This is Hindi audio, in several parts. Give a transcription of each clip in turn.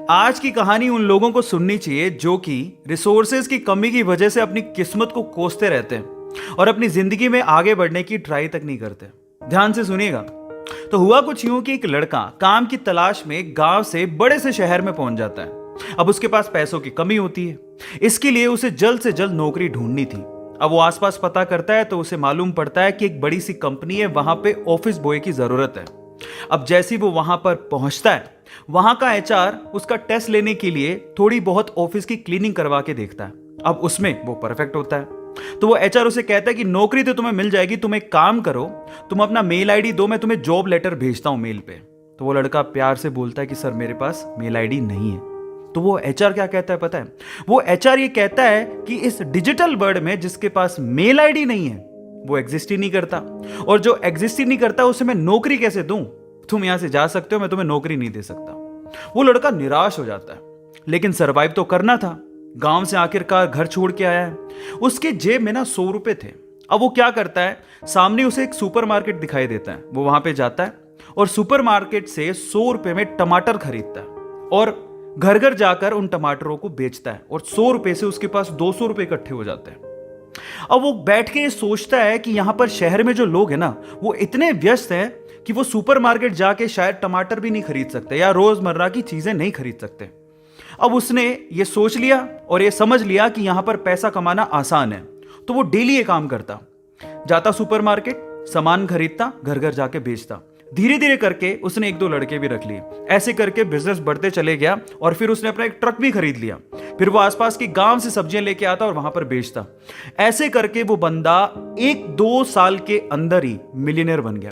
आज की कहानी उन लोगों को सुननी चाहिए जो कि रिसोर्सेज की कमी की वजह से अपनी किस्मत को कोसते रहते हैं और अपनी जिंदगी में आगे बढ़ने की ट्राई तक नहीं करते। ध्यान से सुनिएगा। तो हुआ कुछ यूं कि एक लड़का काम की तलाश में गांव से बड़े से शहर में पहुंच जाता है। अब उसके पास पैसों की कमी होती है, इसके लिए उसे जल्द से जल्द नौकरी ढूंढनी थी। अब वो आसपास पता करता है तो उसे मालूम पड़ता है कि एक बड़ी सी कंपनी है, वहां पे ऑफिस बॉय की जरूरत है। अब जैसे ही वो वहां पर पहुंचता है, वहां का एचआर उसका टेस्ट लेने के लिए थोड़ी बहुत ऑफिस की क्लीनिंग करवा के देखता है। अब उसमें वो परफेक्ट होता है तो वो एचआर उसे कहता है कि नौकरी तो तुम्हें मिल जाएगी, तुम एक काम करो, तुम अपना मेल आईडी दो, मैं तुम्हें जॉब लेटर भेजता हूं मेल पे। तो वो लड़का प्यार से बोलता है कि सर मेरे पास मेल आईडी नहीं है। तो वो एचआर क्या कहता है पता है? वो एचआर ये कहता है कि इस डिजिटल वर्ल्ड में जिसके पास मेल आईडी नहीं है वो एग्जिस्ट ही नहीं करता, और जो एग्जिस्ट ही नहीं करता उसे मैं नौकरी कैसे दूं? तुम यहां से जा सकते हो, मैं तुम्हें नौकरी नहीं दे सकता। वो लड़का निराश हो जाता है, लेकिन सरवाइव तो करना था। गांव से आखिरकार घर छोड़ के आया है, उसके जेब में ना 100 रुपए थे। अब वो क्या करता है, सामने उसे एक सुपरमार्केट दिखाई देता है, वो वहां पे जाता है और सुपरमार्केट से 100 रुपए में टमाटर खरीदता है और घर घर जाकर उन टमाटरों को बेचता है, और 100 रुपए से उसके पास 200 रुपए इकट्ठे हो जाते हैं। अब वो बैठ के सोचता है कि यहां पर शहर में जो लोग हैं ना, वो इतने व्यस्त हैं कि वो सुपरमार्केट जाके शायद टमाटर भी नहीं खरीद सकते या रोजमर्रा की चीजें नहीं खरीद सकते। अब उसने ये सोच लिया और ये समझ लिया कि यहां पर पैसा कमाना आसान है, तो वो डेली ये काम करता, जाता सुपरमार्केट, सामान खरीदता, घर घर जाके बेचता। धीरे धीरे करके उसने 1-2 लड़के भी रख लिए। ऐसे करके बिजनेस बढ़ते चले गया और फिर उसने अपना एक ट्रक भी खरीद लिया। फिर वो आसपास के गांव से सब्जियां लेके आता और वहां पर बेचता। ऐसे करके वो बंदा 1-2 साल के अंदर ही मिलियनर बन गया।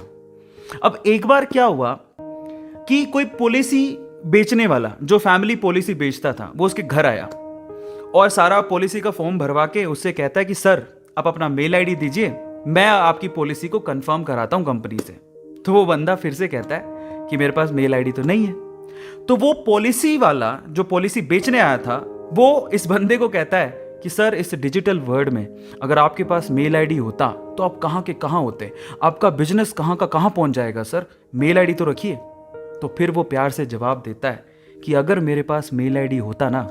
अब एक बार क्या हुआ कि कोई पॉलिसी बेचने वाला, जो फैमिली पॉलिसी बेचता था, वो उसके घर आया और सारा पॉलिसी का फॉर्म भरवा के उससे कहता है कि सर आप अपना मेल आईडी दीजिए, मैं आपकी पॉलिसी को कंफर्म कराता हूं कंपनी से। तो वो बंदा फिर से कहता है कि मेरे पास मेल आईडी तो नहीं है। तो वो पॉलिसी वाला जो पॉलिसी बेचने आया था, वो इस बंदे को कहता है कि सर इस डिजिटल वर्ल्ड में अगर आपके पास मेल आईडी होता तो आप कहाँ के कहाँ होते, आपका बिजनेस कहाँ का कहाँ पहुंच जाएगा, सर मेल आईडी तो रखिए। तो फिर वो प्यार से जवाब देता है कि अगर मेरे पास मेल आईडी होता ना,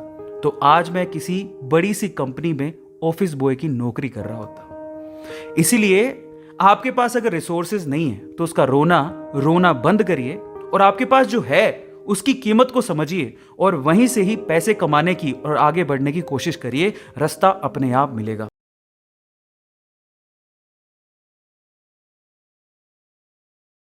तो आज मैं किसी बड़ी सी कंपनी में ऑफिस बॉय की नौकरी कर रहा होता। इसीलिए आपके पास अगर रिसोर्सेज नहीं है तो उसका रोना बंद करिए और आपके पास जो है उसकी कीमत को समझिए और वहीं से ही पैसे कमाने की और आगे बढ़ने की कोशिश करिए। रास्ता अपने आप मिलेगा।